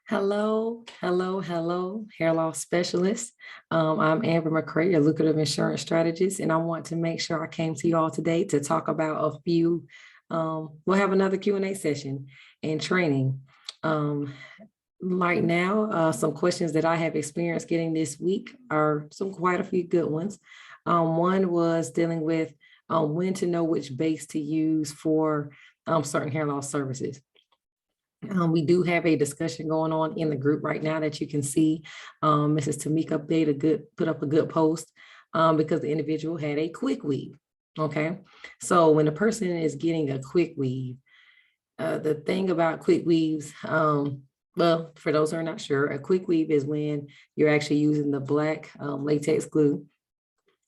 Hello, hair loss specialist. I'm Amber McCray, a lucrative insurance strategist, and I want to make sure I came to you all today to talk about a few. We'll have another Q&A session and training. Right now, some questions that I have experienced getting this week are quite a few good ones. One was dealing with when to know which base to use for certain hair loss services. We do have a discussion going on in the group right now that you can see. Mrs. Tamika put up a good post because the individual had a quick weave. Okay, so when a person is getting a quick weave, the thing about quick weaves, well, for those who are not sure, a quick weave is when you're actually using the black latex glue.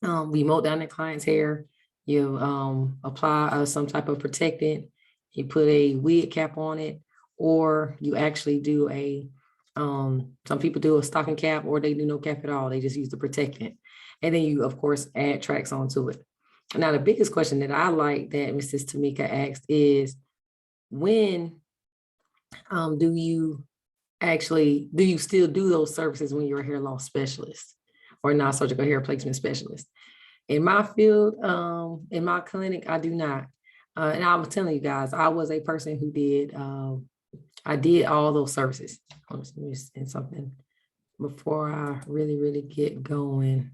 We mold down the client's hair, you apply some type of protectant, you put a wig cap on it, or you actually do some people do a stocking cap, or they do no cap at all. They just use the protectant. And then you, of course, add tracks onto it. Now, the biggest question that I like that Mrs. Tamika asked is, when do you still do those services when you're a hair loss specialist or non-surgical hair replacement specialist? In my field, in my clinic, I do not. And I was telling you guys, I was a person who did, I did all those services. Let me say something before I really get going.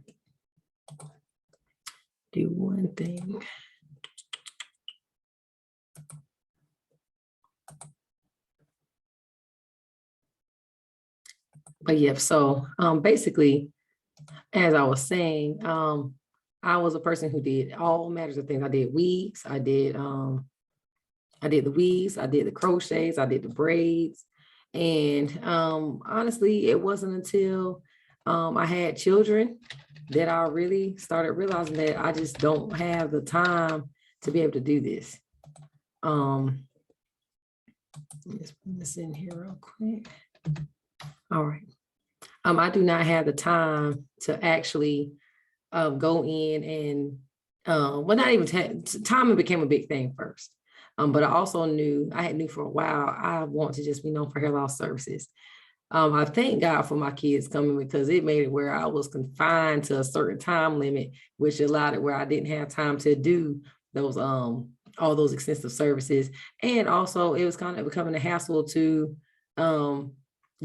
Do one thing. But yeah, so basically, as I was saying, I was a person who did all matters of things. I did wigs, I did the weaves, I did the crochets, I did the braids. And honestly, it wasn't until I had children that I really started realizing that I just don't have the time to be able to do this. Let's put this in here real quick. All right. I do not have the time to actually go in and, well, not even time became a big thing first. But I also knew for a while, I want to just be known for hair loss services. I thank God for my kids coming, because it made it where I was confined to a certain time limit, which allowed it where I didn't have time to do those, all those extensive services. And also it was kind of becoming a hassle to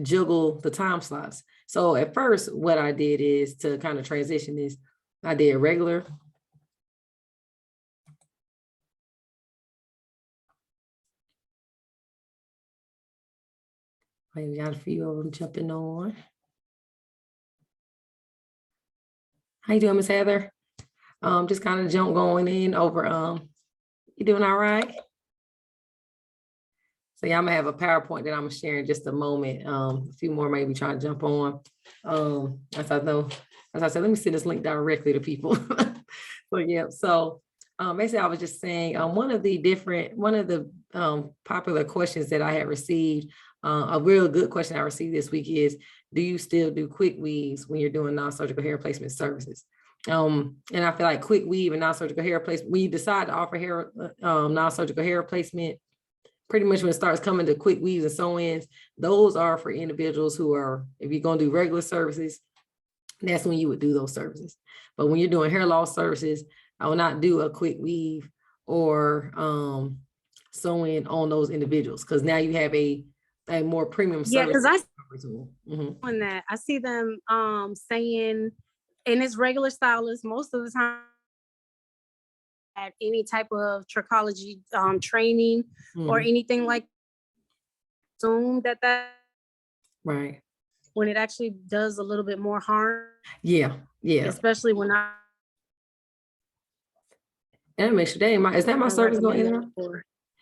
juggle the time slots. So at first, what I did is to kind of transition is I did regular. We got a few of them jumping on. How you doing, Miss Heather? Just kind of going in over, you doing all right? So yeah, I'm gonna have a PowerPoint that I'm gonna share in just a moment. A few more maybe trying to jump on. As I said, let me send this link directly to people. So yeah, so basically I was just saying, one of the popular questions that I had received, a real good question I received this week is, do you still do quick weaves when you're doing non-surgical hair replacement services? And I feel like quick weave and non-surgical hair replacement, when you decide to offer non-surgical hair replacement, pretty much when it starts coming to quick weaves and sew-ins, those are for individuals who are, if you're going to do regular services, that's when you would do those services. But when you're doing hair loss services, I will not do a quick weave or sew-in on those individuals, because now you have a more premium service. Yeah, because I on that, I see them saying, and it's regular stylists most of the time, at any type of trichology training or anything like Zoom that right, when it actually does a little bit more harm. Yeah. Especially when I and make sure is that my service going in and out?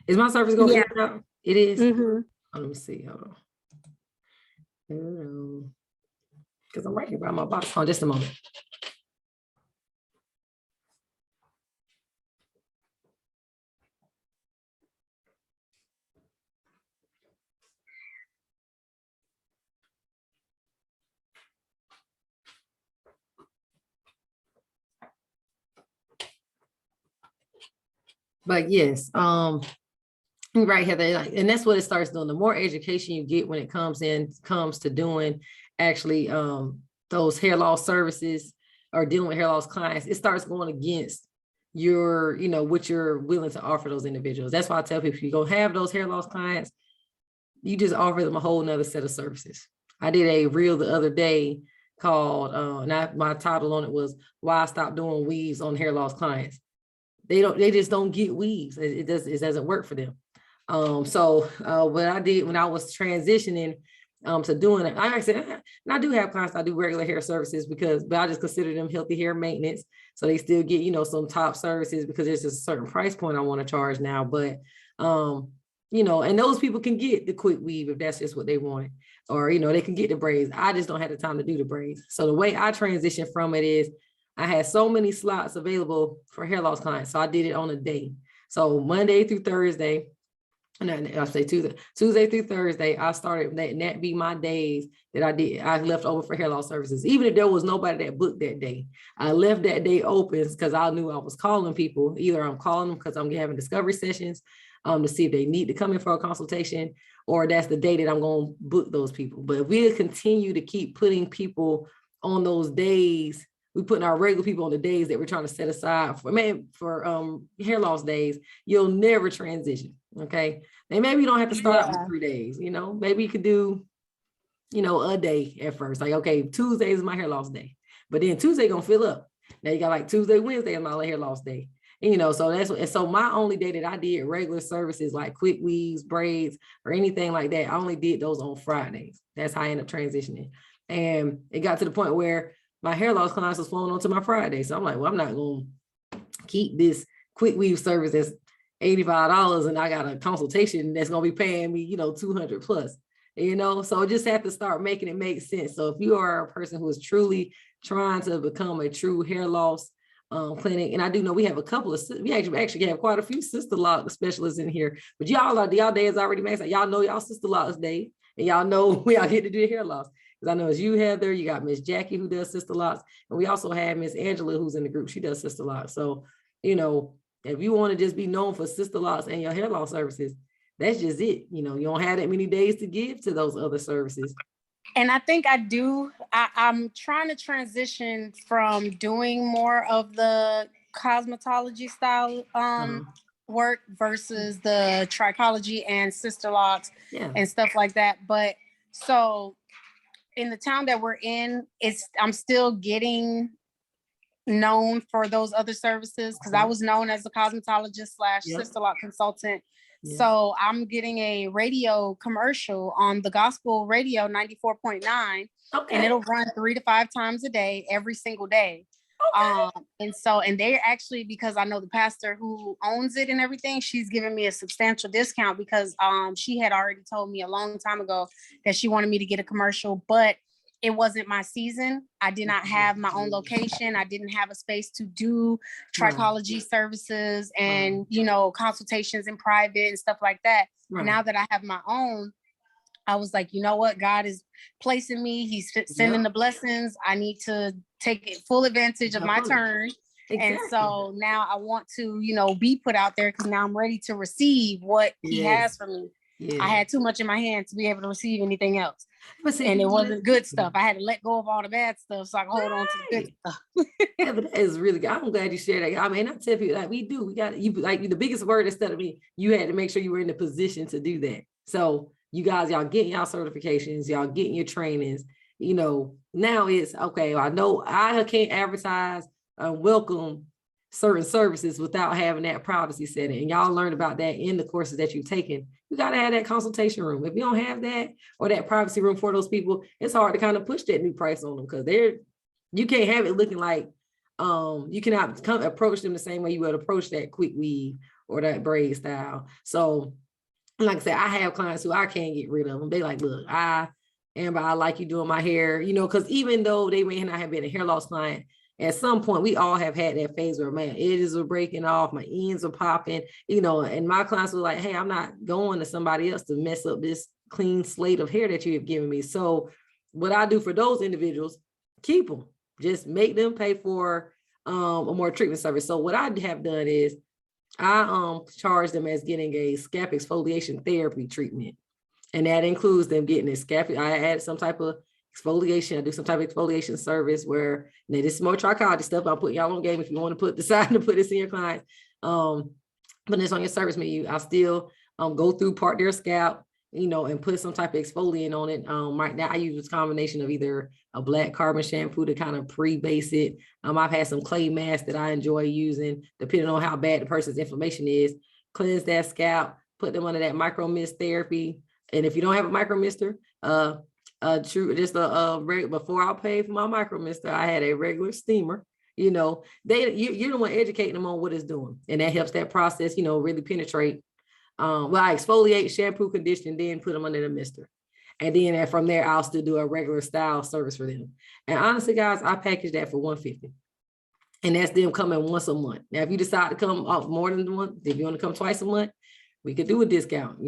Is my service going in and out? It is. Oh, let me see. Hold on. Because I'm right here by my box. Hold on just a moment. But yes, Right, Heather, and that's what it starts doing. The more education you get when it comes to doing actually those hair loss services or dealing with hair loss clients, it starts going against your, what you're willing to offer those individuals. That's why I tell people, if you go have those hair loss clients, you just offer them a whole nother set of services. I did a reel the other day called, my title on it was "Why I Stopped Doing Weaves on Hair Loss Clients." They just don't get weaves. It doesn't work for them. So what I did when I was transitioning to doing it, I said, and I do have clients, I do regular hair services but I just consider them healthy hair maintenance. So they still get, some top services because there's just a certain price point I want to charge now. But, and those people can get the quick weave if that's just what they wanted, or, they can get the braids. I just don't have the time to do the braids. So the way I transitioned from it is I had so many slots available for hair loss clients. So I did it on a day. So Monday through Thursday, and I say Tuesday through Thursday, I started that be my days that I left over for hair loss services. Even if there was nobody that booked that day, I left that day open because I knew I was calling people. Either I'm calling them because I'm having discovery sessions to see if they need to come in for a consultation, or that's the day that I'm going to book those people. But if we continue to keep putting people on those days, we putting our regular people on the days that we're trying to set aside for hair loss days, you'll never transition. Okay. And maybe you don't have to start with 3 days, maybe you could do, a day at first. Like, okay, Tuesday is my hair loss day, but then Tuesday gonna fill up. Now you got like Tuesday, Wednesday is my hair loss day. And, so my only day that I did regular services like quick weaves, braids, or anything like that, I only did those on Fridays. That's how I ended up transitioning. And it got to the point where my hair loss clients was flowing onto my Friday. So I'm like, well, I'm not going to keep this quick weave service that's $85 and I got a consultation that's going to be paying me, $200 plus, so just have to start making it make sense. So if you are a person who is truly trying to become a true hair loss clinic, and I do know we have a couple of, we actually have quite a few sister lock specialists in here, but y'all day is already maxed out. Y'all know y'all sister locks day, and y'all know we all get to do hair loss. Because I know as you have there, you got Miss Jackie who does sister locks, and we also have Miss Angela who's in the group. She does sister locks. So, if you want to just be known for sister loss and your hair loss services, that's just it. You don't have that many days to give to those other services. And I think I do. I'm trying to transition from doing more of the cosmetology style work versus the trichology and sister locks and stuff like that. But so in the town that we're in, I'm still getting known for those other services because I was known as a cosmetologist / sister lock consultant. So I'm getting a radio commercial on the gospel radio 94.9, and it'll run 3 to 5 times a day, every single day. And they're actually, because I know the pastor who owns it and everything, she's giving me a substantial discount because she had already told me a long time ago that she wanted me to get a commercial, but it wasn't my season. I did not have my own location. I didn't have a space to do trichology services and, consultations in private and stuff like that. Now that I have my own, I was like, you know what? God is placing me. He's sending the blessings. I need to take full advantage of my turn. Exactly. And so now I want to, be put out there because now I'm ready to receive what he has for me. I had too much in my hand to be able to receive anything else. And it wasn't good stuff. I had to let go of all the bad stuff so I can hold on to the good stuff. Yeah, but that is really good. I'm glad you shared that. I mean, I tell people, like, we got you, like, the biggest word instead of me, you had to make sure you were in the position to do that. So you guys, y'all getting y'all certifications, y'all getting your trainings, now it's okay. I know I can't advertise welcome certain services without having that privacy setting. And y'all learned about that in the courses that you've taken. You got to have that consultation room. If you don't have that or that privacy room for those people, it's hard to kind of push that new price on them because you can't have it looking like you cannot approach them the same way you would approach that quick weave or that braid style. So like I said, I have clients who I can't get rid of them. They like, look, Amber, I like you doing my hair, because even though they may not have been a hair loss client, at some point, we all have had that phase where, man, edges are breaking off, my ends are popping, and my clients were like, hey, I'm not going to somebody else to mess up this clean slate of hair that you have given me. So what I do for those individuals, keep them, just make them pay for a more treatment service. So what I have done is I charge them as getting a scalp exfoliation therapy treatment. And that includes them getting a scalp. I add some type of exfoliation. I do some type of exfoliation service where now this is more trichology stuff. I'll put y'all on game if you want to decide to put this in your clients. But it's on your service menu. I'll still go through part their scalp, and put some type of exfoliant on it. Right now I use a combination of either a black carbon shampoo to kind of pre-base it. I've had some clay masks that I enjoy using, depending on how bad the person's inflammation is. Cleanse that scalp, put them under that micro mist therapy. And if you don't have a micro mister, before I paid for my micro mister, I had a regular steamer. You're the one educating them on what it's doing, and that helps that process, really penetrate. I exfoliate, shampoo, condition, then put them under the mister. And then from there, I'll still do a regular style service for them. And honestly, guys, I package that for $150. And that's them coming once a month. Now, if you decide to come off more than one, if you want to come twice a month, we could do a discount,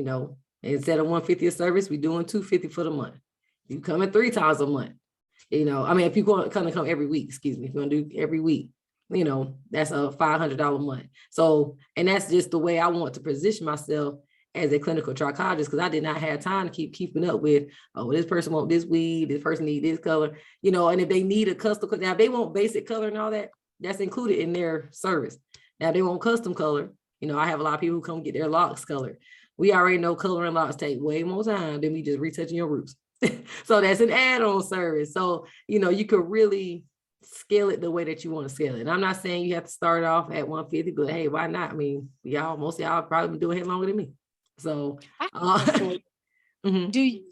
Instead of $150 a service, we're doing $250 for the month. You coming 3 times a month. If you're going to come every week, if you're going to do every week, that's a $500 a month. So, and that's just the way I want to position myself as a clinical trichologist, because I did not have time to keeping up with, this person want this weed, this person need this color, and if they need a custom, now if they want basic color and all that, that's included in their service. Now if they want custom color, I have a lot of people who come get their locks colored. We already know color and locks take way more time than me just retouching your roots. So that's an add-on service. So, you could really scale it the way that you want to scale it. And I'm not saying you have to start off at $150, but hey, why not? Most of y'all probably been doing it longer than me. So,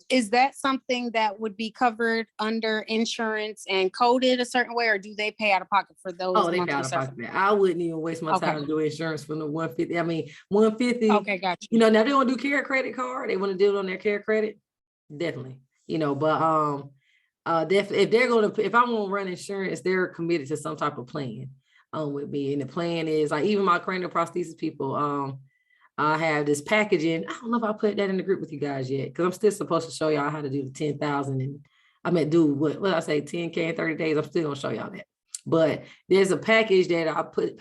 is that something that would be covered under insurance and coded a certain way, or do they pay out of pocket for those? Oh, they pay out of pocket. I wouldn't even waste my time doing insurance for the $150. $150. Okay, gotcha. Now they want to do care credit card. They want to do it on their care credit. Definitely. But definitely if I want to run insurance, they're committed to some type of plan with me. And the plan is like, even my cranial prosthesis people, I have this packaging. I don't know if I put that in the group with you guys yet, because I'm still supposed to show y'all how to do the 10,000 and do what I say, 10K in 30 days. I'm still gonna show y'all that. But there's a package that I put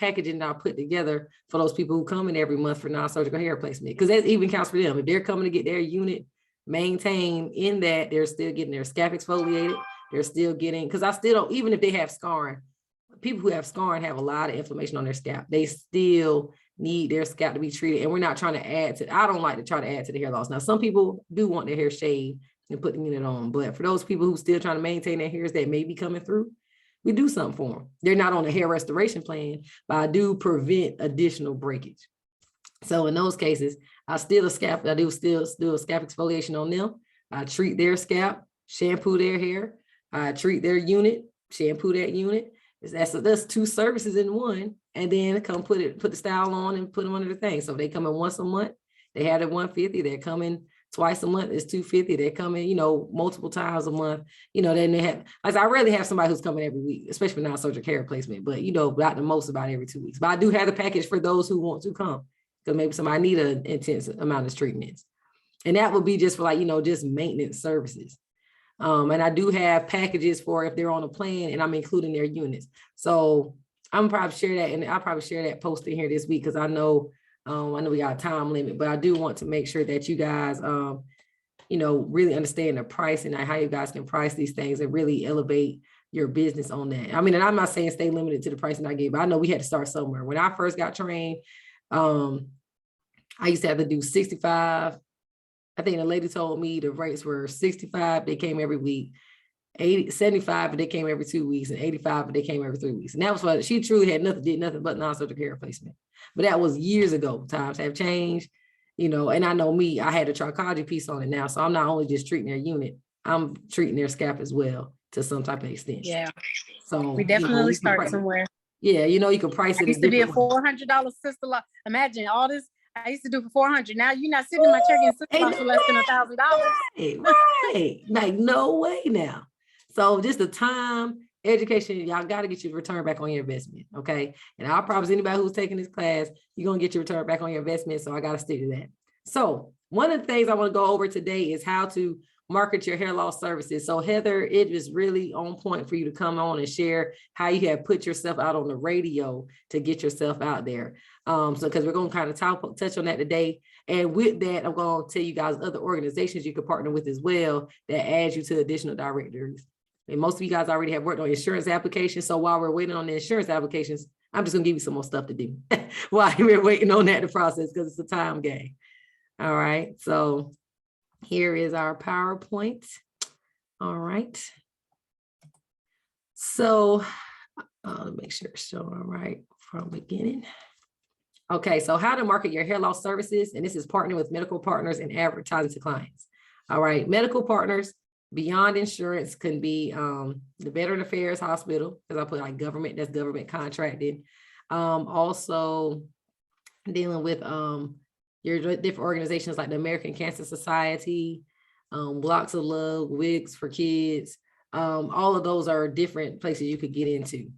together for those people who come in every month for non-surgical hair replacement, because that even counts for them. If they're coming to get their unit maintained, in that they're still getting their scalp exfoliated, they're still getting, because I still don't, even if they have scarring, people who have scarring have a lot of inflammation on their scalp. They still need their scalp to be treated. And we're not trying to I don't like to try to add to the hair loss. Now, some people do want their hair shaved and put the unit on, but for those people who still trying to maintain their hairs that may be coming through, we do something for them. They're not on a hair restoration plan, but I do prevent additional breakage. So in those cases, I do still do a scalp exfoliation on them. I treat their scalp, shampoo their hair. I treat their unit, shampoo that unit. That's 2 services in one. And then come put the style on and put them under the thing. So if they come in once a month, they had it $150. They're coming twice a month, it's $250. They're coming, multiple times a month. Then they have, I rarely have somebody who's coming every week, especially non-surgical hair replacement, but about the most about every 2 weeks. But I do have the package for those who want to come, because maybe somebody need an intense amount of treatments. And that would be just for just maintenance services. And I do have packages for if they're on a plan, and I'm including their units. So I'm probably share that, and I'll probably share that post in here this week, because I know we got a time limit, but I do want to make sure that you guys, really understand the price and how you guys can price these things and really elevate your business on that. And I'm not saying stay limited to the pricing I gave, but I know we had to start somewhere. When I first got trained, I used to have to do 65. I think the lady told me the rates were 65. They came every week. 75, but they came every 2 weeks, and 85, but they came every 3 weeks. And that was what she truly did nothing but non-surgical hair replacement. But that was years ago. Times have changed, and I know me, I had a trichology piece on it now. So I'm not only just treating their unit, I'm treating their scalp as well to some type of extent. Yeah. So we definitely start somewhere. Yeah, you can price it. It used to be a $400 sister lock. Imagine all this I used to do for $400. Now you're not sitting in my chair getting sister lock for less than $1,000. Right. Like no way now. So just the time, education, y'all got to get your return back on your investment, okay? And I promise anybody who's taking this class, you're going to get your return back on your investment, so I got to stick to that. So one of the things I want to go over today is how to market your hair loss services. So Heather, it is really on point for you to come on and share how you have put yourself out on the radio to get yourself out there. So because we're going to kind of touch on that today. And with that, I'm going to tell you guys other organizations you can partner with as well that adds you to additional directories. And most of you guys already have worked on insurance applications. So while we're waiting on the insurance applications, I'm just going to give you some more stuff to do while we're waiting on that to process, because it's a time game. All right. So here is our PowerPoint. All right. So I'll make sure it's showing all right from the beginning. Okay, so how to market your hair loss services. And this is partnering with medical partners and advertising to clients. All right, medical partners beyond insurance can be the Veteran Affairs Hospital, because I put like government, that's government contracted. Also dealing with your different organizations like the American Cancer Society, Blocks of Love, Wigs for Kids. All of those are different places you could get into.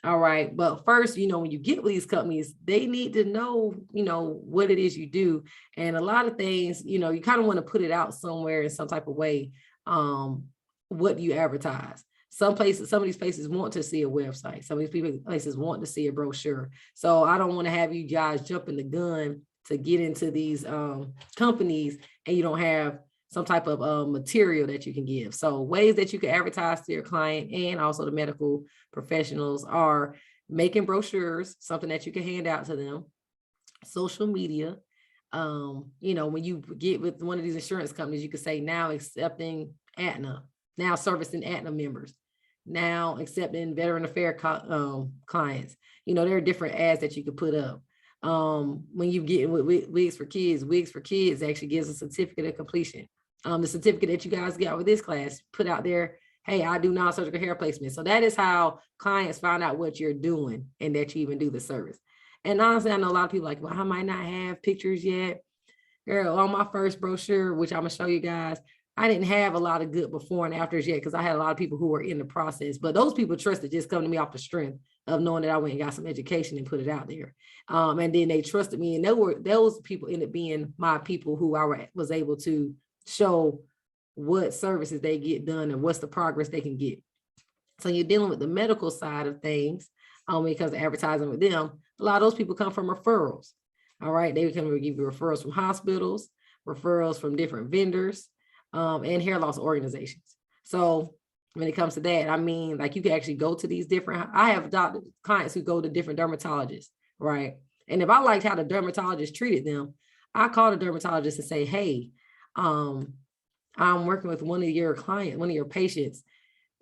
All right. But first, when you get with these companies, they need to know, what it is you do. And a lot of things, you kind of want to put it out somewhere in some type of way, what you advertise. Some of these places want to see a website. Some of these places want to see a brochure. So I don't want to have you guys jumping the gun to get into these companies and you don't have some type of material that you can give. So ways that you can advertise to your client and also the medical professionals are making brochures, something that you can hand out to them, social media. When you get with one of these insurance companies, you could say now accepting Aetna, now servicing Aetna members, now accepting Veteran Affairs clients. There are different ads that you could put up. When you get with Wigs for Kids actually gives a certificate of completion. The certificate that you guys got with this class, put out there, hey, I do non-surgical hair placement. So that is how clients find out what you're doing and that you even do the service. And honestly, I know a lot of people like, well, I might not have pictures yet. Girl, on my first brochure, which I'm gonna show you guys, I didn't have a lot of good before and afters yet because I had a lot of people who were in the process. But those people trusted just come to me off the strength of knowing that I went and got some education and put it out there. And then they trusted me. And those people ended up being my people who I was able to show what services they get done and what's the progress they can get. So you're dealing with the medical side of things when it comes to advertising with them. A lot of those people come from referrals. All right, they can give you referrals from hospitals, referrals from different vendors, and hair loss organizations. So when it comes to that, I mean, like you can actually go to these different, I have clients who go to different dermatologists, right? And if I liked how the dermatologist treated them, I call the dermatologist and say, hey, I'm working with one of your patients,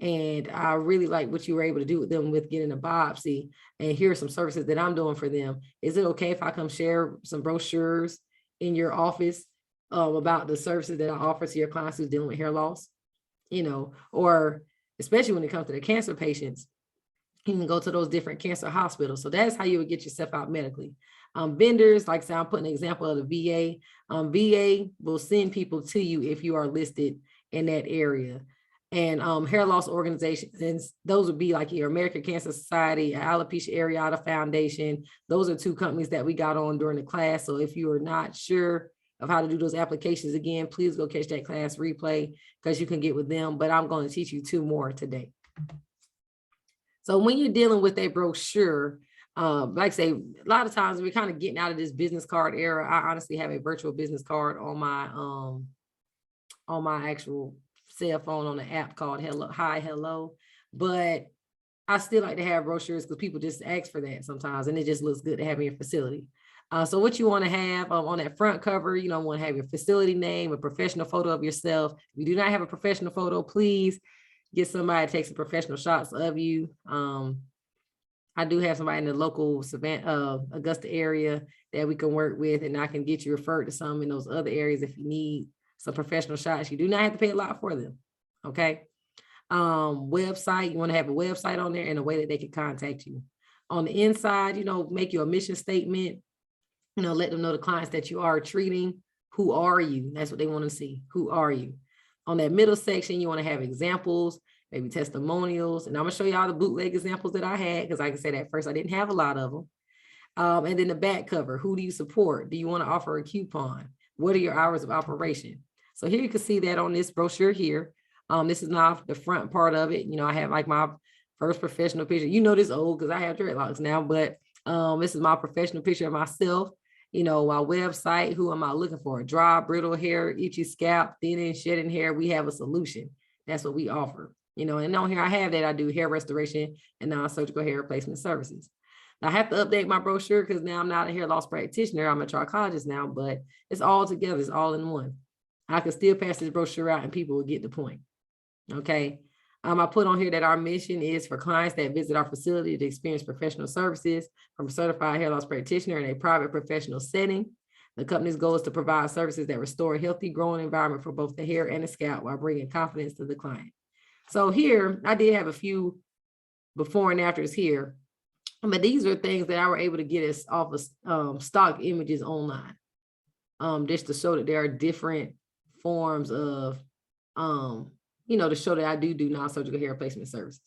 and I really like what you were able to do with them with getting a biopsy. And here are some services that I'm doing for them. Is it okay if I come share some brochures in your office about the services that I offer to your clients who's dealing with hair loss? Or especially when it comes to the cancer patients, you can go to those different cancer hospitals. So that's how you would get yourself out medically. Vendors, like I said, I'm putting an example of the VA. VA will send people to you if you are listed in that area. And hair loss organizations, those would be like your American Cancer Society, Alopecia Areata Foundation. Those are two companies that we got on during the class. So if you are not sure of how to do those applications again, please go catch that class replay because you can get with them. But I'm going to teach you two more today. So when you're dealing with a brochure, like I say, a lot of times we're kind of getting out of this business card era. I honestly have a virtual business card on my actual cell phone on the app called Hello. But I still like to have brochures because people just ask for that sometimes, and it just looks good to have in your facility. So what you want to have on that front cover, want to have your facility name, a professional photo of yourself. If you do not have a professional photo, please get somebody to take some professional shots of you. I do have somebody in the local Savannah, Augusta area that we can work with, and I can get you referred to some in those other areas if you need some professional shots. You do not have to pay a lot for them. Okay. Website, you want to have a website on there and a way that they can contact you. On the inside, make your mission statement, let them know the clients that you are treating. Who are you? That's what they want to see. Who are you? On that middle section, you want to have examples, maybe testimonials. And I'm going to show you all the bootleg examples that I had, because like I said, at first I didn't have a lot of them. And then the back cover, who do you support? Do you want to offer a coupon? What are your hours of operation? So here you can see that on this brochure here. This is not the front part of it. I have like my first professional picture. This old because I have dreadlocks now, but this is my professional picture of myself. My website. Who am I looking for? Dry, brittle hair, itchy scalp, thinning, shedding hair. We have a solution. That's what we offer. And on here I have that I do hair restoration and non-surgical hair replacement services. Now, I have to update my brochure because now I'm not a hair loss practitioner. I'm a trichologist now, but it's all together. It's all in one. I can still pass this brochure out and people will get the point. Okay. I put on here that our mission is for clients that visit our facility to experience professional services from a certified hair loss practitioner in a private professional setting. The company's goal is to provide services that restore a healthy, growing environment for both the hair and the scalp while bringing confidence to the client. So here, I did have a few before and afters here, but these are things that I were able to get us off of stock images online, just to show that there are different forms of to show that I do non-surgical hair replacement services.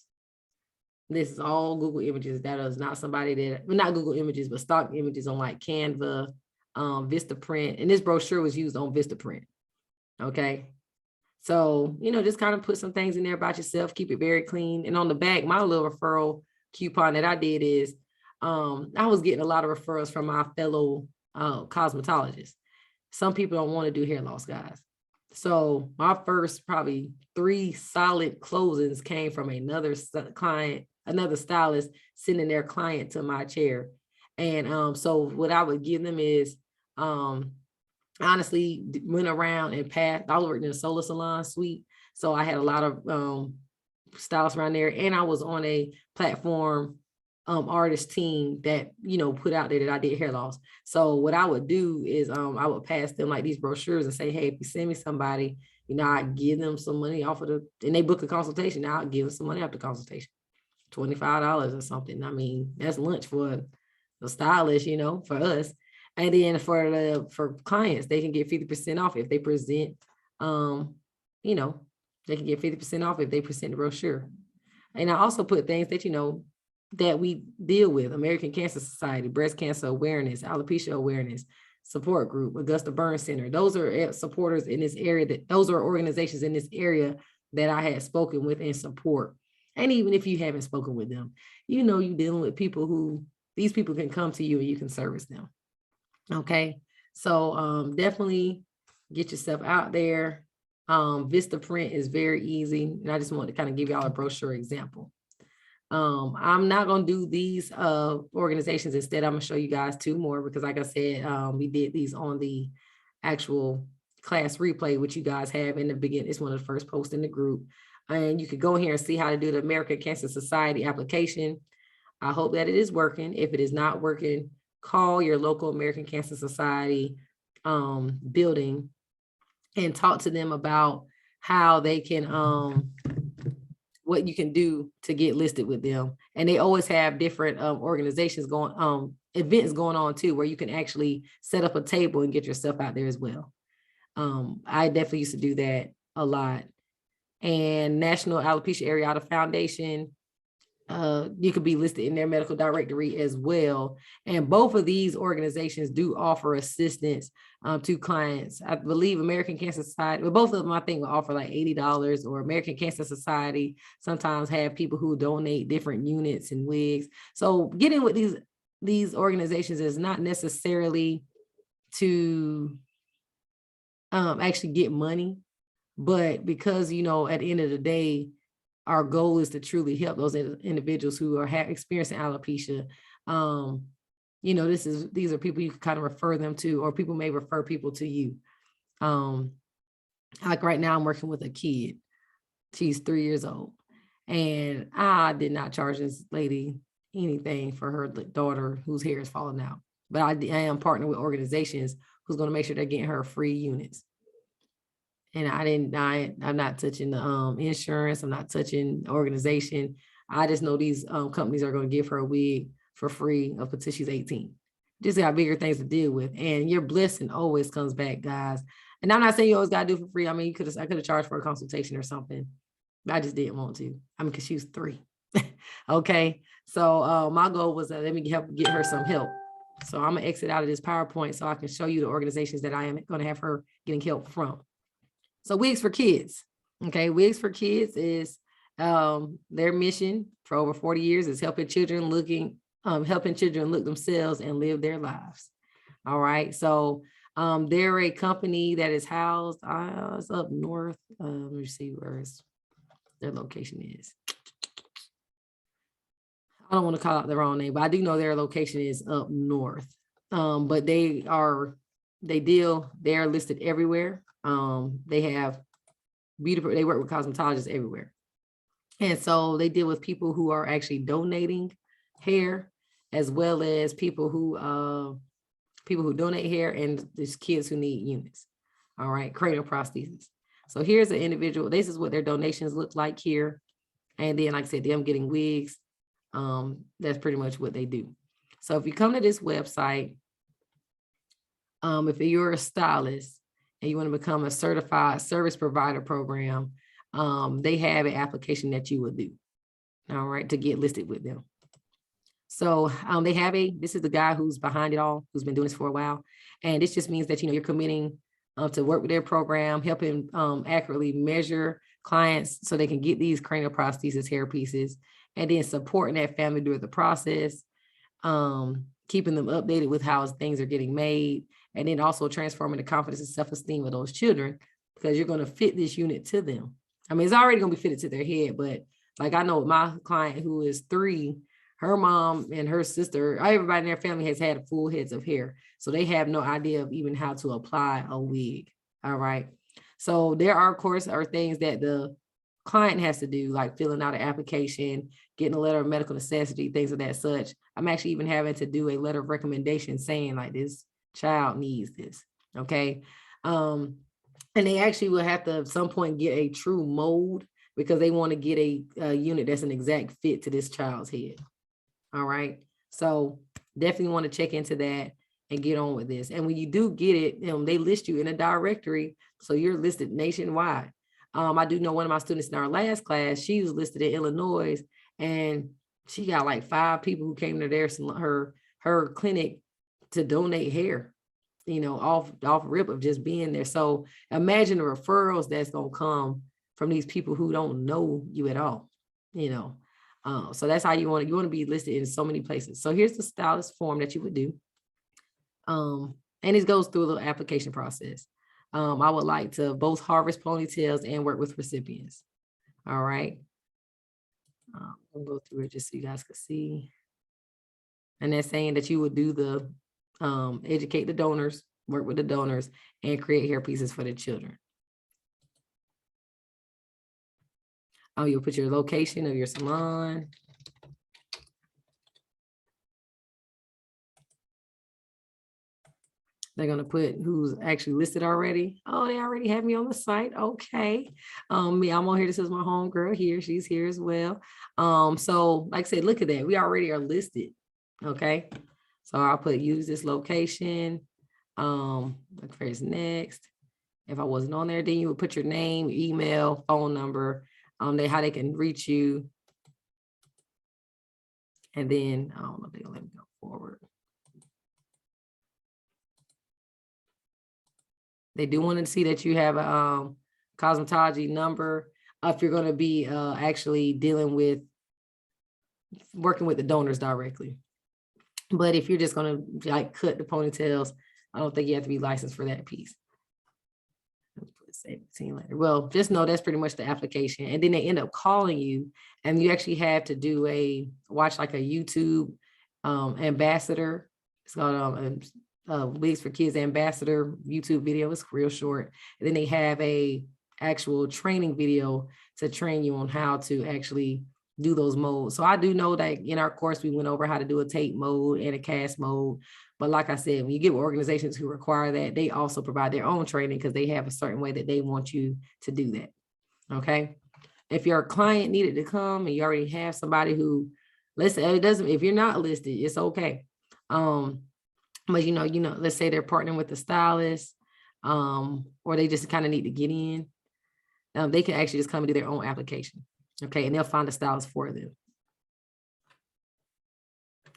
This is all Google images. That is not somebody that, well, not Google images, but stock images on like Canva, Vistaprint. And this brochure was used on Vistaprint. Okay. So, just kind of put some things in there about yourself, keep it very clean. And on the back, my little referral coupon that I did is, I was getting a lot of referrals from my fellow cosmetologists. Some people don't want to do hair loss, guys. So my first probably 3 solid closings came from another client, another stylist sending their client to my chair. And so what I would give them is, honestly, went around and passed. I worked in a solar salon suite. So I had a lot of stylists around there. And I was on a platform artist team that, put out there that I did hair loss. So what I would do is I would pass them like these brochures and say, hey, if you send me somebody, I give them some money off of and they book a consultation. I'll give them some money after consultation, $25 or something. I mean, that's lunch for the stylist, for us. And then for clients, they can get 50% off if they present, they can get 50% off if they present the brochure. And I also put things that, that we deal with: American Cancer Society, breast cancer awareness, alopecia awareness, support group, Augusta Burn Center. Those are supporters in this area. Those are organizations in this area that I had spoken with and support. And even if you haven't spoken with them, you're dealing with people these people can come to you and you can service them. Okay. So definitely get yourself out there. Vistaprint is very easy. And I just want to kind of give y'all a brochure example. I'm not going to do these organizations. Instead, I'm going to show you guys 2 more because like I said, we did these on the actual class replay, which you guys have in the beginning. It's one of the first posts in the group. And you could go here and see how to do the American Cancer Society application. I hope that it is working. If it is not working, call your local American Cancer Society building and talk to them about how they can what you can do to get listed with them. And they always have different organizations going, events going on too, where you can actually set up a table and get yourself out there as well. I definitely used to do that a lot. And National Alopecia Areata Foundation, you could be listed in their medical directory as well. And both of these organizations do offer assistance to clients. I believe American Cancer Society, well, both of them I think will offer like $80, or American Cancer Society sometimes have people who donate different units and wigs. So getting with these organizations is not necessarily to actually get money, but because, at the end of the day, our goal is to truly help those individuals who are experiencing alopecia. These are people you can kind of refer them to, or people may refer people to you. Like right now I'm working with a kid. She's 3 years old. And I did not charge this lady anything for her daughter whose hair is falling out. But I am partnering with organizations who's going to make sure they're getting her free units. And I'm not touching the insurance. I'm not touching the organization. I just know these companies are going to give her a wig for free up until she's 18. Just got bigger things to deal with. And your blessing always comes back, guys. And I'm not saying you always got to do it for free. I mean, I could have charged for a consultation or something. But I just didn't want to. I mean, because she was 3. Okay. So my goal was that let me help get her some help. So I'm going to exit out of this PowerPoint so I can show you the organizations that I am going to have her getting help from. So Wigs for Kids. Okay, Wigs for Kids is their mission for over 40 years is helping children look themselves and live their lives. All right. So they're a company that is housed it's up north. Let me see where their location is. I don't want to call out the wrong name, but I do know their location is up north. But they're listed everywhere. They have they work with cosmetologists everywhere. And so they deal with people who are actually donating hair, as well as people who donate hair, and there's kids who need units. All right, cranial prosthesis. So here's an individual. This is what their donations look like here. And then, like I said, them getting wigs. That's pretty much what they do. So if you come to this website, if you're a stylist and you want to become a certified service provider program, they have an application that you will do, all right, to get listed with them. So they have this is the guy who's behind it all, who's been doing this for a while. And this just means that, you're committing to work with their program, helping accurately measure clients so they can get these cranial prosthesis hair pieces, and then supporting that family during the process, keeping them updated with how things are getting made, and then also transforming the confidence and self-esteem of those children, because you're going to fit this unit to them. I mean, it's already going to be fitted to their head, but like I know with my client who is 3, her mom and her sister, everybody in their family has had full heads of hair. So they have no idea of even how to apply a wig. All right. So there are, of course, things that the client has to do, like filling out an application, getting a letter of medical necessity, things of that such. I'm actually even having to do a letter of recommendation saying like this child needs this. Okay. And they actually will have to at some point get a true mold, because they want to get a unit that's an exact fit to this child's head. All right. So definitely want to check into that and get on with this. And when you do get it, they list you in a directory. So you're listed nationwide. I do know one of my students in our last class, she was listed in Illinois, and she got like 5 people who came to her clinic to donate hair, off rip of just being there. So imagine the referrals that's going to come from these people who don't know you at all, so that's how you want to be listed in so many places. So here's the stylist form that you would do. And it goes through a little application process. I would like to both harvest ponytails and work with recipients. All right. We'll go through it just so you guys can see. And that's saying that you would do the educate the donors, work with the donors, and create hair pieces for the children. You'll put your location of your salon. They're going to put who's actually listed already. Oh, they already have me on the site. Okay. I'm on here. This is my home girl here. She's here as well. So like I said, look at that. We already are listed. Okay. So I'll put use this location. Look for his next. If I wasn't on there, then you would put your name, email, phone number, how they can reach you. And then I don't know if they'll let me go forward. They do want to see that you have a cosmetology number if you're going to be actually working with the donors directly. But if you're just going to like cut the ponytails, I don't think you have to be licensed for that piece. Well, just know that's pretty much the application. And then they end up calling you, and you actually have to watch like a YouTube ambassador. It's called Wigs for Kids Ambassador YouTube video. It's real short. And then they have a actual training video to train you on how to actually do those molds. So I do know that in our course, we went over how to do a tape mold and a cast mold. But like I said, when you get organizations who require that, they also provide their own training because they have a certain way that they want you to do that. Okay. If your client needed to come and you already have somebody who, listen, if you're not listed, it's okay. But let's say they're partnering with the stylist, or they just kind of need to get in. They can actually just come and do their own application. Okay. And they'll find a stylist for them.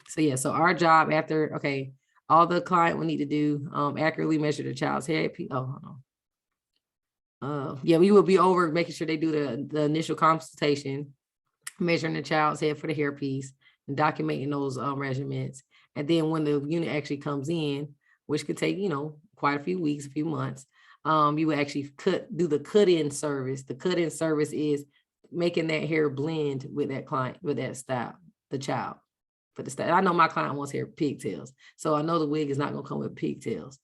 So yeah, so our job after, okay, all the client will need to do, accurately measure the child's head. Oh, hold on. Yeah, we will be over making sure they do the initial consultation, measuring the child's head for the hairpiece, and documenting those measurements. And then when the unit actually comes in, which could take, quite a few weeks, a few months, you would actually do the cut-in service. The cut-in service is making that hair blend with that client, with that style, the child. For the style. I know my client wants hair pigtails, so I know the wig is not gonna come with pigtails.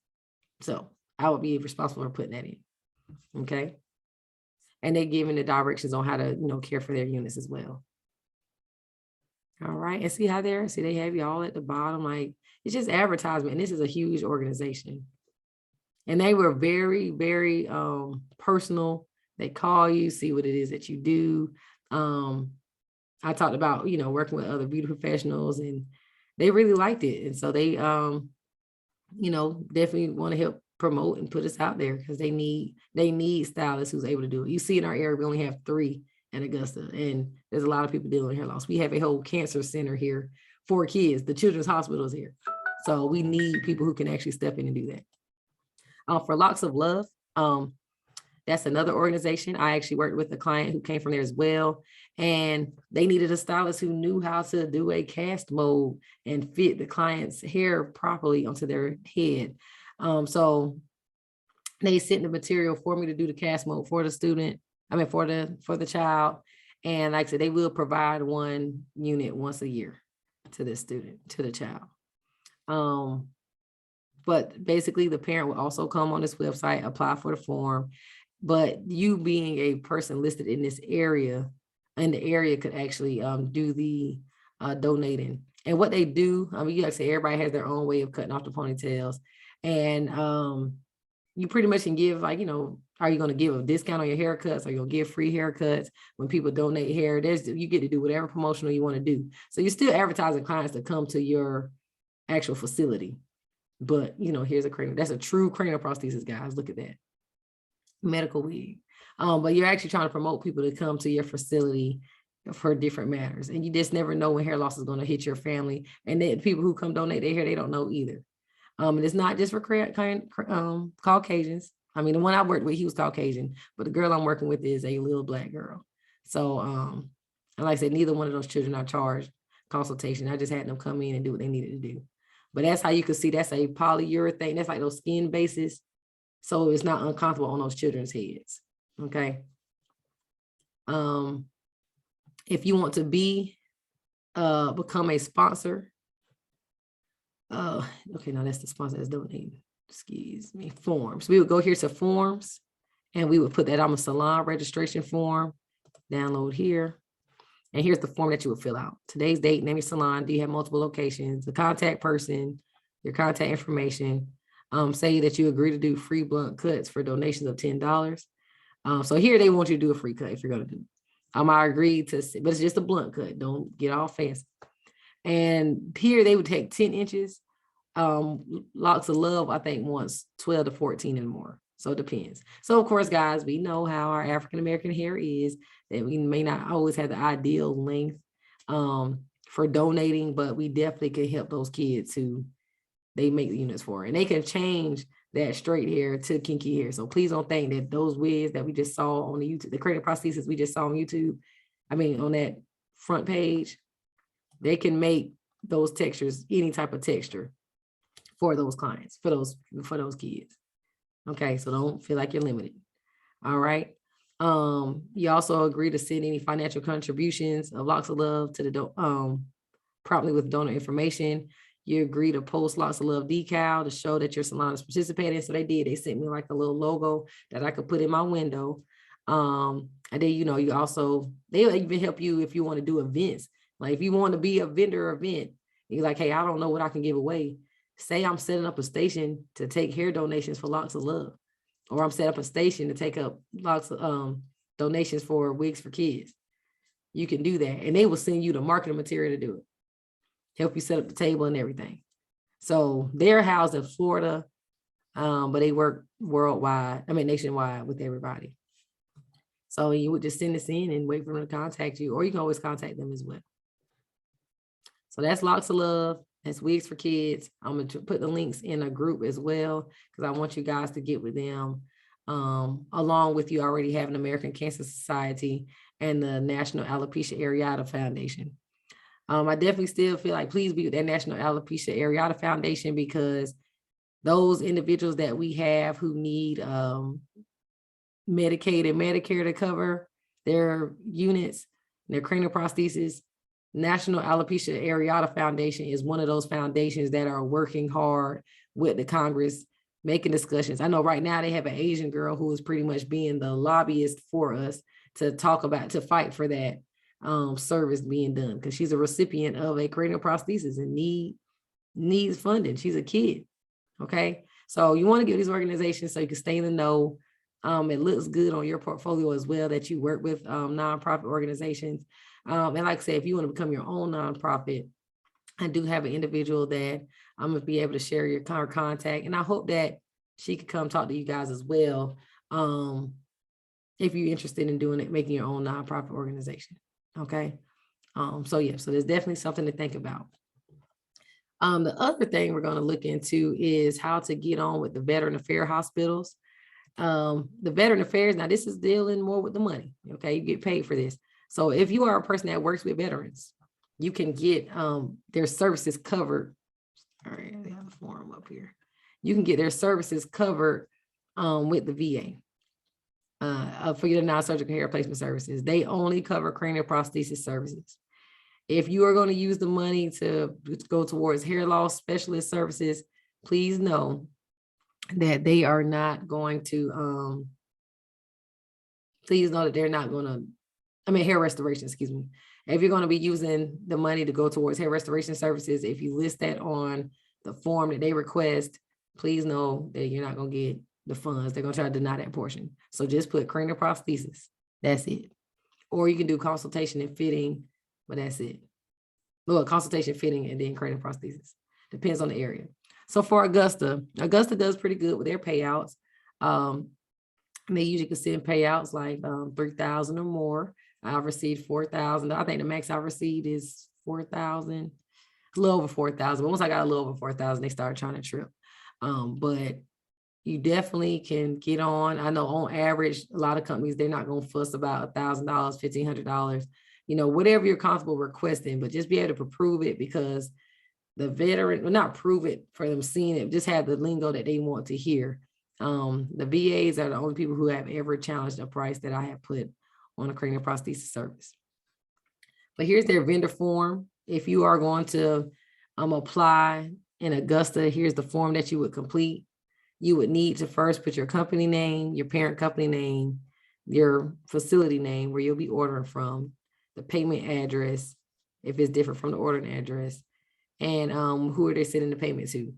So I would be responsible for putting that in. Okay. And they're giving the directions on how to, care for their units as well. All right. And see how they have you all at the bottom. Like, it's just advertisement. And this is a huge organization. And they were very, very personal. They call you, see what it is that you do. I talked about, working with other beauty professionals, and they really liked it. And so they, definitely want to help promote and put us out there, because they need stylists who's able to do it. You see, in our area, we only have 3 in Augusta, and there's a lot of people dealing with hair loss. We have a whole cancer center here for kids. The Children's Hospital is here. So we need people who can actually step in and do that. For Locks of Love, that's another organization. I actually worked with a client who came from there as well. And they needed a stylist who knew how to do a cast mold and fit the client's hair properly onto their head. So they sent the material for me to do the cast mold for the student. For the child. And like I said, they will provide 1 unit once a year to the student, to the child. But basically the parent will also come on this website, apply for the form. But you being a person listed in this area, could actually do the donating. And what they do, you like to say, everybody has their own way of cutting off the ponytails. And you pretty much can give, are you going to give a discount on your haircuts? Are you going to give free haircuts when people donate hair? You get to do whatever promotional you want to do. So you're still advertising clients to come to your actual facility. But, here's a cranial. That's a true cranial prosthesis, guys. Look at that. Medical wig. But you're actually trying to promote people to come to your facility for different matters. And you just never know when hair loss is going to hit your family. And then people who come donate their hair, they don't know either. And it's not just for Caucasians. The one I worked with, he was Caucasian, but the girl I'm working with is a little Black girl. So, and like I said, neither one of those children are charged consultation. I just had them come in and do what they needed to do. But that's how you can see that's a polyurethane. That's like those skin bases. So it's not uncomfortable on those children's heads. Okay. If you want to become a sponsor, okay, no, that's the sponsor that's donating. Excuse me, forms. We would go here to forms, and we would put that on a salon registration form, download here. And here's the form that you would fill out. Today's date, name your salon. Do you have multiple locations? The contact person, your contact information. Say that you agree to do free blunt cuts for donations of $10. So here they want you to do a free cut if you're going to do it. I agreed to, but it's just a blunt cut. Don't get all fancy. And here they would take 10 inches. Locks of Love, I think, wants 12 to 14 and more. So it depends. So of course, guys, we know how our African-American hair is, that we may not always have the ideal length for donating, but we definitely can help those kids who they make the units for. And they can change that straight hair to kinky hair. So please don't think that those wigs that we just saw on the YouTube, the cranial prosthesis we just saw on YouTube, on that front page, they can make those textures, any type of texture for those clients, for those kids. Okay, so don't feel like you're limited. All right. You also agree to send any financial contributions of Locks of Love to the promptly with donor information. You agree to post Locks of Love decal to show that your salon is participating. So they did. They sent me like a little logo that I could put in my window. And then, you also, they'll even help you if you want to do events. Like if you want to be a vendor event, you're like, hey, I don't know what I can give away. Say I'm setting up a station to take hair donations for Locks of Love, or I'm setting up a station to take up lots of donations for wigs for kids. You can do that, and they will send you the marketing material to do it. Help you set up the table and everything. So they're housed in Florida, but they work worldwide. Nationwide with everybody. So you would just send this in and wait for them to contact you, or you can always contact them as well. So that's Locks of Love. That's Wigs for Kids. I'm going to put the links in a group as well, because I want you guys to get with them. along with you already having American Cancer Society and the National Alopecia Areata Foundation. I definitely still feel like please be with that National Alopecia Areata Foundation, because those individuals that we have who need Medicaid and Medicare to cover their units, their cranial prosthesis, National Alopecia Areata Foundation is one of those foundations that are working hard with the Congress, making discussions. I know right now they have an Asian girl who is pretty much being the lobbyist for us to talk about, to fight for that service being done, because she's a recipient of a cranial prosthesis and needs funding. She's a kid. Okay. So you want to give these organizations so you can stay in the know. It looks good on your portfolio as well that you work with nonprofit organizations. And like I said, if you want to become your own nonprofit, I do have an individual that I'm going to be able to share your contact. And I hope that she could come talk to you guys as well. If you're interested in doing it, making your own nonprofit organization. Okay. So yeah, so there's definitely something to think about. The other thing we're going to look into is how to get on with the veteran affairs hospitals. The veteran affairs, now this is dealing more with the money. Okay. You get paid for this. So if you are a person that works with veterans, you can get their services covered. All right, they have a form up here. You can get their services covered with the VA for your non-surgical hair replacement services. They only cover cranial prosthesis services. If you are going to use the money to go towards hair loss specialist services, please know that they are not going to, please know that they're not going to, hair restoration, excuse me. If you're going to be using the money to go towards hair restoration services, if you list that on the form that they request, please know that you're not going to get the funds. They're going to try to deny that portion. So just put cranial prosthesis. That's it. Or you can do consultation and fitting, but that's it. Well, consultation, fitting, and then cranial prosthesis. Depends on the area. So for Augusta does pretty good with their payouts. They usually can send payouts like $3,000 or more. I've received $4,000. I think the max I've received is $4,000, a little over $4,000. But once I got a little over $4,000, they started trying to trip. But you definitely can get on. I know on average, a lot of companies, they're not going to fuss about $1,000, $1,500, whatever you're comfortable requesting, but just be able to prove it, because the veteran, well, not prove it for them seeing it, just have the lingo that they want to hear. The VAs are the only people who have ever challenged a price that I have put on a cranial prosthesis service. But here's their vendor form. If you are going to apply in Augusta, here's the form that you would complete. You would need to first put your company name, your parent company name, your facility name, where you'll be ordering from, the payment address, if it's different from the ordering address, and who are they sending the payment to.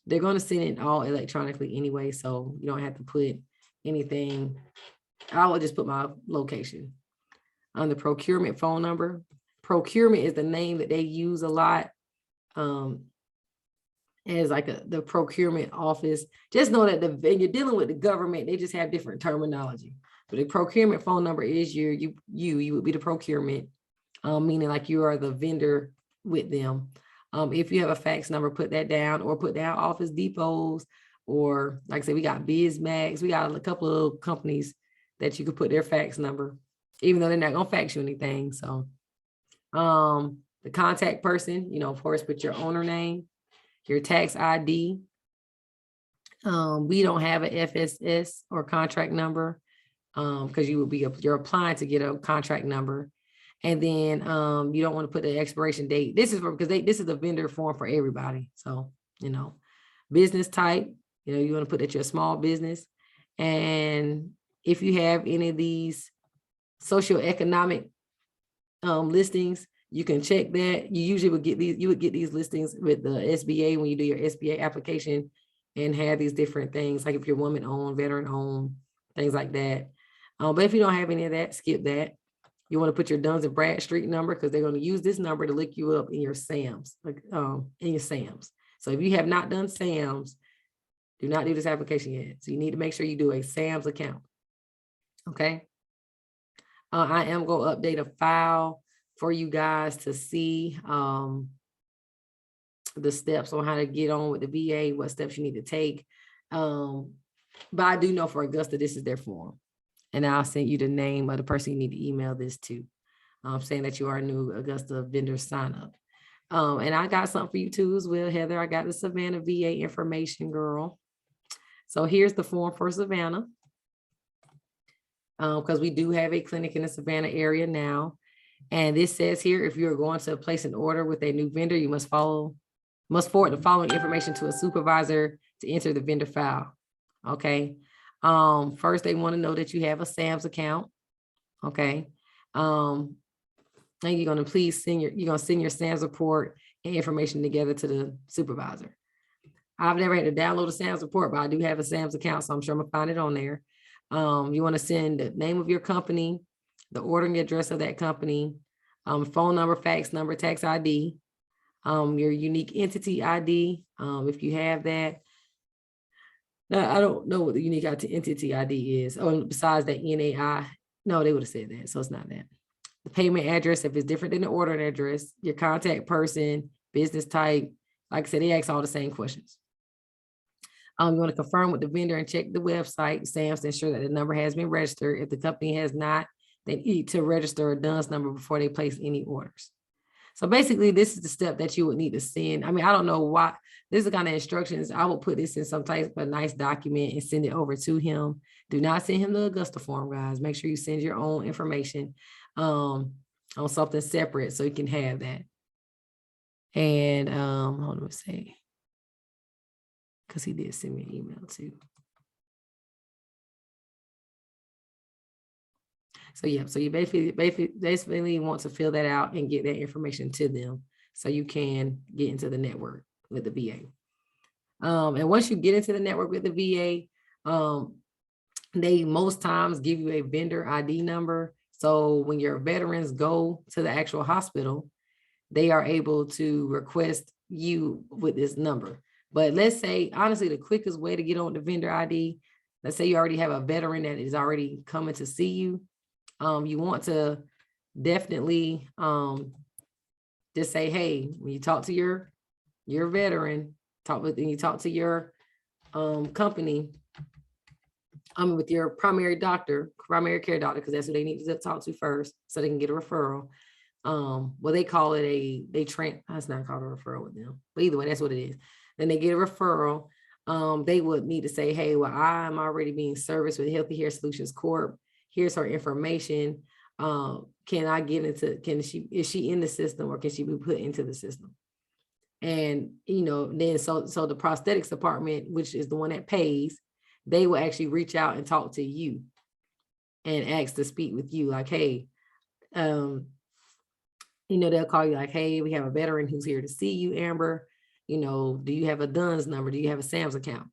They're going to send it all electronically anyway, so you don't have to put anything. I will just put my location. On the procurement phone number. Procurement is the name that they use a lot as like the procurement office. Just know that when you're dealing with the government, they just have different terminology. But the procurement phone number is you would be the procurement, meaning like you are the vendor with them. If you have a fax number, put that down, or put down Office Depots, or like I said, we got BizMax. We got a couple of companies that you could put their fax number, even though they're not gonna fax you anything. So the contact person, of course, put your owner name, your tax ID. We don't have an FSS or contract number because you're applying to get a contract number. And then you don't want to put the expiration date. This is because this is the vendor form for everybody. So, business type, you want to put that you're a small business. And if you have any of these socioeconomic listings, you can check that. You usually would get these listings with the SBA when you do your SBA application, and have these different things, like if you're woman owned, veteran owned, things like that. But if you don't have any of that, skip that. You want to put your Duns and Bradstreet number, because they're going to use this number to look you up in your SAMs, So if you have not done SAMs, do not do this application yet. So you need to make sure you do a SAMs account. Okay. I am going to update a file for you guys to see the steps on how to get on with the VA, what steps you need to take. But I do know for Augusta, this is their form. And I'll send you the name of the person you need to email this to. Saying that you are a new Augusta vendor sign up. And I got something for you too as well, Heather. I got the Savannah VA information, girl. So here's the form for Savannah. Because we do have a clinic in the Savannah area now. And this says here, if you're going to place an order with a new vendor, you must forward the following information to a supervisor to enter the vendor file. Okay. First, they want to know that you have a SAMS account. Okay. And you're going to please send your SAMS report and information together to the supervisor. I've never had to download a SAMS report, but I do have a SAMS account, so I'm sure I'm gonna find it on there. You want to send the name of your company, the ordering address of that company, phone number, fax number, tax ID, your unique entity ID, if you have that. Now, I don't know what the unique entity ID is. Oh, besides that NAI, no, they would have said that, so it's not that. The payment address, if it's different than the ordering address, your contact person, business type. Like I said, they ask all the same questions. You want to confirm with the vendor and check the website, SAMS, to ensure that the number has been registered. If the company has not, they need to register a DUNS number before they place any orders. So basically, this is the step that you would need to send. I mean, I don't know why. This is the kind of instructions. I will put this in some type of nice document and send it over to him. Do not send him the Augusta form, guys. Make sure you send your own information on something separate so you can have that. And hold on a second. Because he did send me an email too. So yeah, so you basically want to fill that out and get that information to them so you can get into the network with the VA. And once you get into the network with the VA, they most times give you a vendor ID number. So when your veterans go to the actual hospital, they are able to request you with this number. But let's say, honestly, the quickest way to get on the vendor ID, let's say you already have a veteran that is already coming to see you. You want to definitely just say, hey, when you talk to your veteran, when you talk to your company, with your primary care doctor, because that's who they need to talk to first so they can get a referral. Well, they call it that's not called a referral with them, but either way, that's what it is. Then they get a referral. They would need to say, hey, well, I'm already being serviced with Healthy Hair Solutions Corp. Here's her information. Can I get into, is she in the system or can she be put into the system? And, then so the prosthetics department, which is the one that pays, they will actually reach out and talk to you and ask to speak with you. Like, hey, they'll call you like, hey, we have a veteran who's here to see you, Amber. Do you have a DUNS number? Do you have a SAMS account?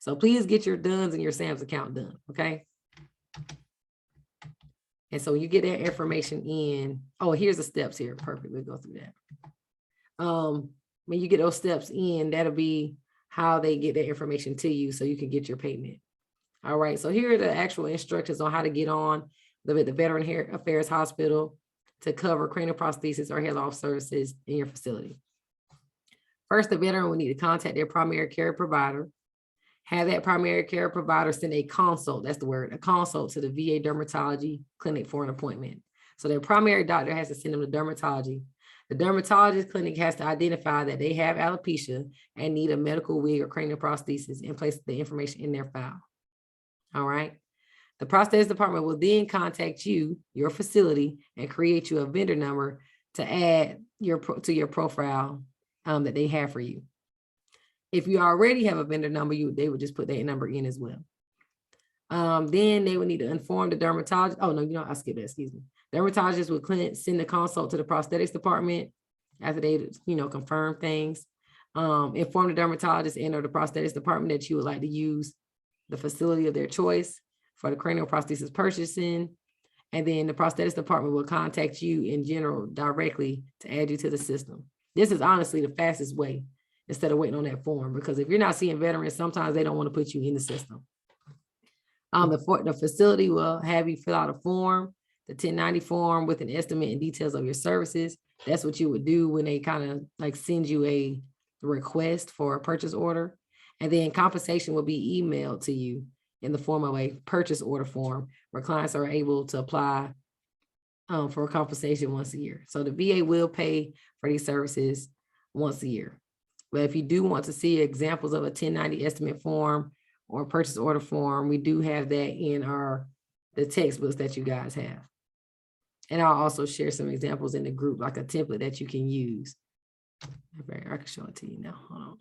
So please get your DUNS and your SAMS account done, okay? And so you get that information in. Oh, here's the steps here. Perfect. We'll go through that. When you get those steps in, that'll be how they get that information to you so you can get your payment. All right. So here are the actual instructions on how to get on the Veteran Hair Affairs Hospital to cover cranial prosthesis or hair loss services in your facility. First, the veteran will need to contact their primary care provider. Have that primary care provider send a consult, that's the word, a consult to the VA dermatology clinic for an appointment. So their primary doctor has to send them to dermatology. The dermatologist clinic has to identify that they have alopecia and need a medical wig or cranial prosthesis and place the information in their file. All right. The prosthesis department will then contact you, your facility, and create you a vendor number to add to your profile that they have for you. If you already have a vendor number, they would just put that number in as well. Then they would need to inform the dermatologist. Oh, no, I skipped that, excuse me. Dermatologist would send the consult to the prosthetics department after they, confirm things. Inform the dermatologist and or the prosthetics department that you would like to use the facility of their choice for the cranial prosthesis purchasing. And then the prosthetics department will contact you in general directly to add you to the system. This is honestly the fastest way instead of waiting on that form, because if you're not seeing veterans, sometimes they don't want to put you in the system. The facility will have you fill out a form, the 1090 form with an estimate and details of your services. That's what you would do when they kind of like send you a request for a purchase order. And then compensation will be emailed to you in the form of a purchase order form where clients are able to apply for compensation once a year. So the VA will pay for these services once a year. But if you do want to see examples of a 1090 estimate form or purchase order form, we do have that in the textbooks that you guys have. And I'll also share some examples in the group, like a template that you can use. I can show it to you now. Hold on.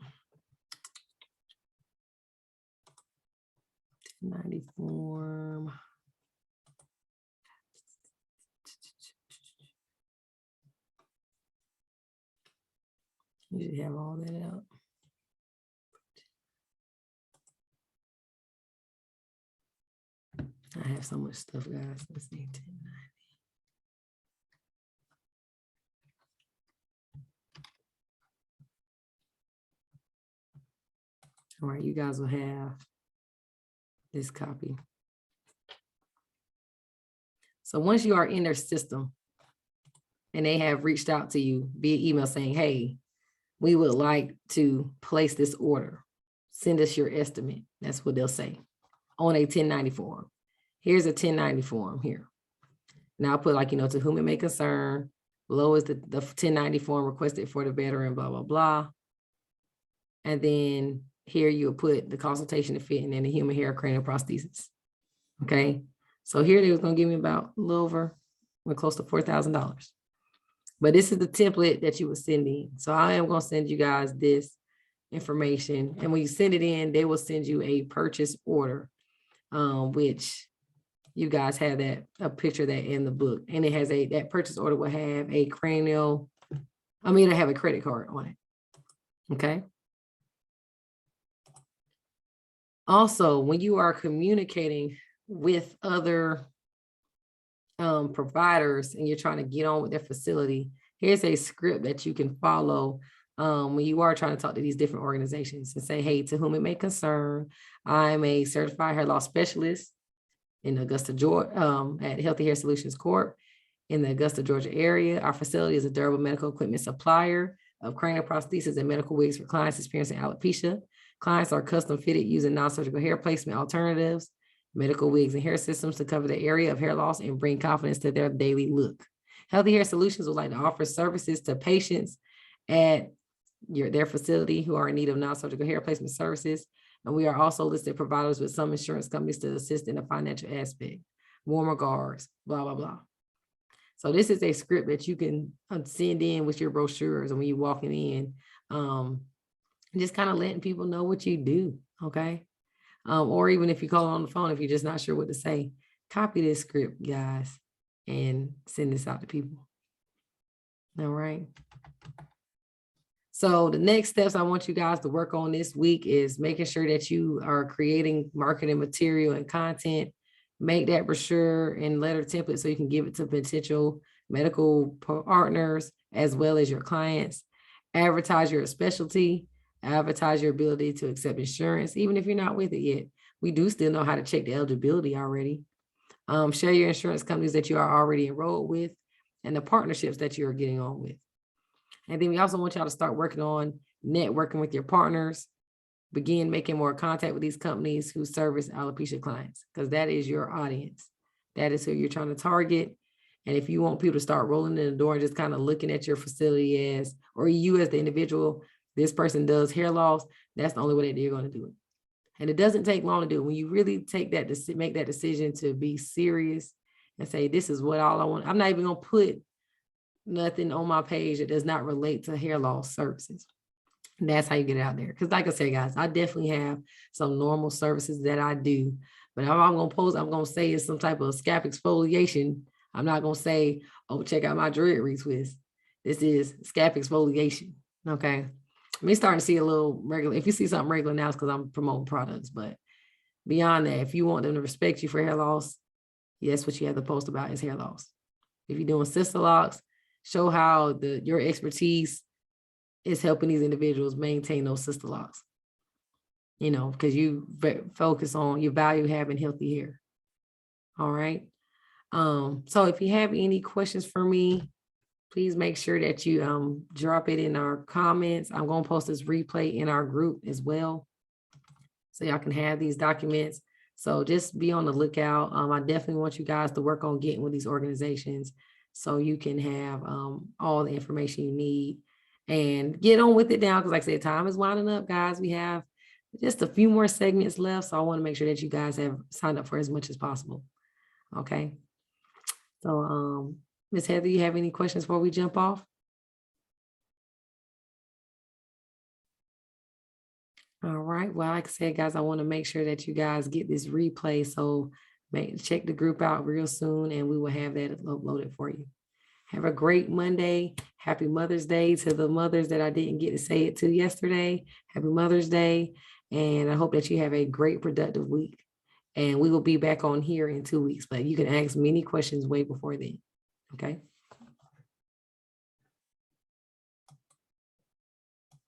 1090 form. You should have all that out. I have so much stuff, guys. Let's see. 1090. All right, you guys will have this copy. So once you are in their system and they have reached out to you via email saying, hey, we would like to place this order, send us your estimate. That's what they'll say on a 1090 form. Here's a 1090 form here. Now I'll put, like, you know, to whom it may concern. Below is the 1090 form requested for the veteran, blah, blah, blah. And then here you'll put the consultation, the fitting, and the human hair cranial prosthesis. Okay. So here they was going to give me about a little over, we're close to $4,000. But this is the template that you would send in. So I am going to send you guys this information. And when you send it in, they will send you a purchase order, which you guys have a picture of that in the book. And it has that purchase order will have a cranial, it'll have a credit card on it. Okay. Also, when you are communicating with other providers and you're trying to get on with their facility, here's a script that you can follow when you are trying to talk to these different organizations and say, hey, to whom it may concern, I'm a certified hair loss specialist in Augusta, Georgia, at Healthy Hair Solutions Corp. in the Augusta, Georgia area. Our facility is a durable medical equipment supplier of cranial prosthesis and medical wigs for clients experiencing alopecia. Clients are custom fitted using non-surgical hair placement alternatives, medical wigs and hair systems to cover the area of hair loss and bring confidence to their daily look. Healthy Hair Solutions would like to offer services to patients at their facility who are in need of non-surgical hair placement services. And we are also listed providers with some insurance companies to assist in the financial aspect. Warm regards, blah, blah, blah. So this is a script that you can send in with your brochures and when you're walking in, just kind of letting people know what you do, okay? Or even if you call on the phone, if you're just not sure what to say, copy this script, guys, and send this out to people. All right. So the next steps I want you guys to work on this week is making sure that you are creating marketing material and content. Make that brochure and letter template so you can give it to potential medical partners as well as your clients. Advertise your specialty. Advertise your ability to accept insurance, even if you're not with it yet. We do still know how to check the eligibility already. Share your insurance companies that you are already enrolled with and the partnerships that you are getting on with. And then we also want y'all to start working on networking with your partners. Begin making more contact with these companies who service alopecia clients, because that is your audience. That is who you're trying to target. And if you want people to start rolling in the door and just kind of looking at your facility as, or you as the individual, this person does hair loss, that's the only way that you're going to do it. And it doesn't take long to do it. When you really take that, make that decision to be serious and say, this is what all I want. I'm not even going to put nothing on my page that does not relate to hair loss services. And that's how you get it out there. Because like I said, guys, I definitely have some normal services that I do. But if I'm going to post, I'm going to say it's some type of scalp exfoliation. I'm not going to say, oh, check out my dread retwist. This is scalp exfoliation. Okay. Me starting to see a little regular. If you see something regular now, it's because I'm promoting products. But beyond that, if you want them to respect you for hair loss, yes, what you have to post about is hair loss. If you're doing sister locks, show how your expertise is helping these individuals maintain those sister locks. You know, because you focus on your value having healthy hair. All right. So if you have any questions for me, please make sure that you drop it in our comments. I'm going to post this replay in our group as well. so y'all can have these documents. So just be on the lookout. I definitely want you guys to work on getting with these organizations so you can have all the information you need and get on with it now. Because like I said, time is winding up, guys. We have just a few more segments left. So I want to make sure that you guys have signed up for as much as possible. Okay. So Ms. Heather, you have any questions before we jump off? All right. Well, like I said, guys, I want to make sure that you guys get this replay. So check the group out real soon and we will have that uploaded for you. Have a great Monday. Happy Mother's Day to the mothers that I didn't get to say it to yesterday. Happy Mother's Day. And I hope that you have a great, productive week. And we will be back on here in 2 weeks, but you can ask many questions way before then. Okay.